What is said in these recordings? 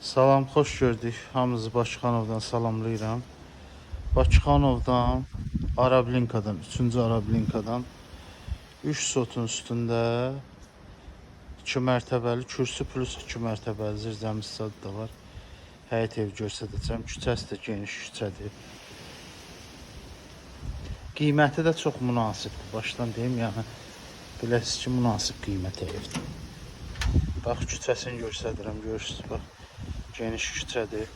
Salam, xoş gördük. Hamınızı Bakıxanovdan salamlayıram. Bakıxanovdan Arablinkadan, 3-cü Arablinkadan 3 sotun üstündə 2 mərtəbəli kürsü plus 2 mərtəbəli zirzəmis zad da var. Həyət ev göstərəcəm. Küçəsi də geniş küçədir. Qiyməti də çox münasibdir. Başdan deyim, yəni biləsiniz ki, münasib qiymətə evdir. Bax, küçəsini göstərirəm, görürsünüz, bax. Geniş küçədir.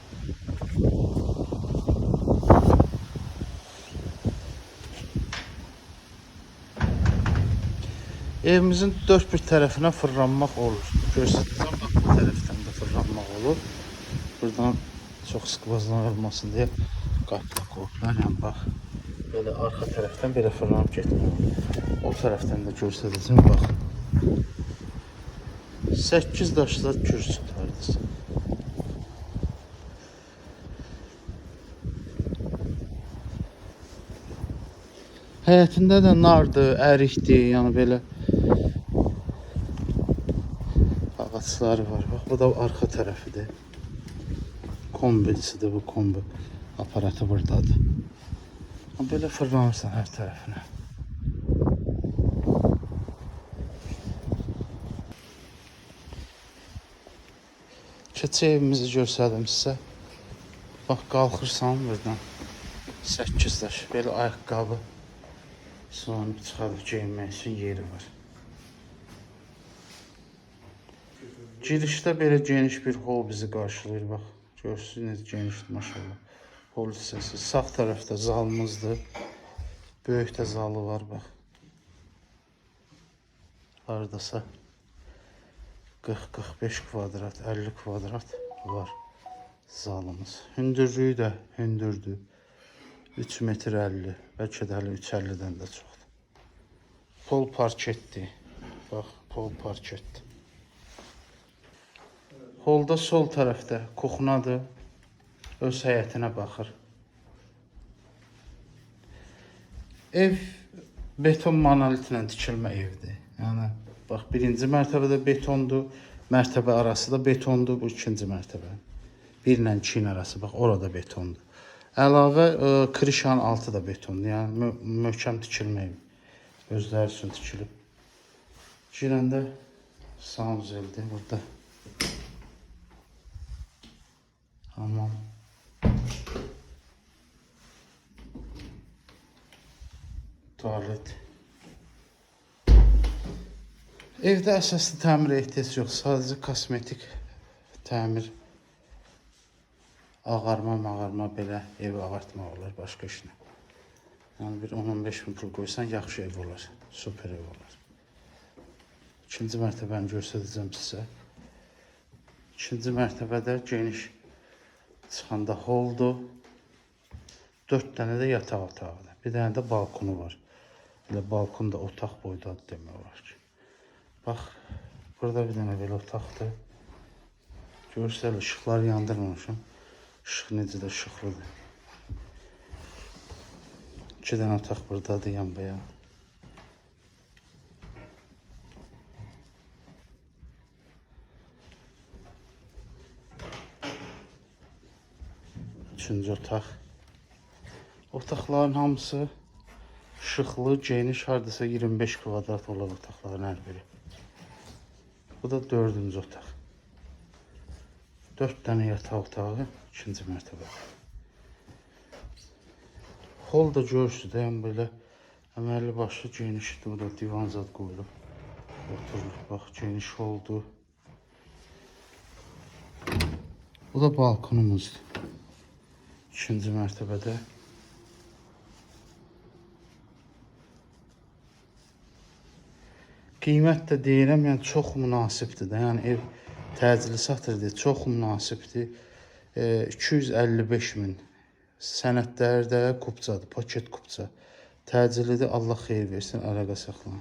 Evimizin dört bir tərəfinə fırlanmaq olur. Göstərəcəm, bax, bu tərəfdən də fırlanmaq olur. Buradan çox sıxbazlar olmasın deyə qapıda qoyublar, yəni bax. Belə arxa tərəfdən belə fırlanıb getmək. O tərəfdən də göstərəcəm, bax. 8 daşlı kürsü hardasa. Həyətində də nardır, ərikdir, yəni belə ağaçları var. Bax, bu da arxa tərəfidir. Kombisidir, bu kombi aparatı buradadır. Belə fırlanırsan hər tərəfinə. Keçə evimizi göstərdim sizə. Bax, qalxırsan buradan 8 daş, belə ayaqqabı soğanıb çıxarıb geyinmək üçün yeri var. Girişdə belə geniş bir hol bizi qarşılayır, bax. Görürsünüz, genişdir maşallah. Hol hissəsi. Sağ tərəfdə zalımızdır. Böyük də zalı var, bax. Haradasa 40-45 kvadrat, 50 kvadrat var zalımız. Hündürlüyü də hündürdür. 3 metr 50, bəlkə də hələ 3.50-dən də çoxdur. Pol parketdir. Bax, pol parketdir. Holda sol tərəfdə kuxnadır. Öz həyətinə baxır. Ev beton monolitlə tikilmə evdir. Yəni, bax, birinci mərtəbədə betondur. Mərtəbə arası da betondur. Bu ikinci mərtəbə. 1 ilə 2-nin arası, bax, orada betondur. Əlavə krişanın altı da betondur. Yəni, möhkəm tikilmə evi. Özləri üçün tikilib. Girəndə sanuzeldir burada. Hamam. Tualet. Evdə əsaslı təmir ehtiyac yox. Sadəcə kosmetik təmir. Ağarma belə ev ağartmaq olar, başqa işlə. Yəni, bir 10-15 min pul qoysan, yaxşı ev olar. Super ev olar. İkinci mərtəbəni göstərəcəm sizə. İkinci mərtəbədə geniş çıxanda holdur. 4 dənə də yataq otağıdır. Bir dənə də balkonu var. Belə balkon da otaq boydadır demək olar ki. Bax, burada bir dənə belə otaqdır. Görürsəl, işıqları yandırmamışım. İşıq necə də işıqlıdır. 2 dənə otaq buradadır, yan bayan. Üçüncü otaq. Otaqların hamısı işıqlı, geniş, hardasa 25 kvadrat olan otaqların hər biri. Bu da 4-cü otaq. 4 dənə yataq otağı, 2-ci mərtəbə. Hol da görürsünüz, yəni belə əməlli başlı genişdir. Burada divan zad qoyulub, oturulub. Bax, geniş holdur. Bu da balkonumuzdur. 2-ci mərtəbədə. Qiymət də deyirəm, yəni çox münasibdir də. Yəni ev təcili satırdır, çox münasibdir. 255 min. Sənədləri də kupçadır, paket kupça. Təcilidir, Allah xeyir versin, əlaqə saxlayın.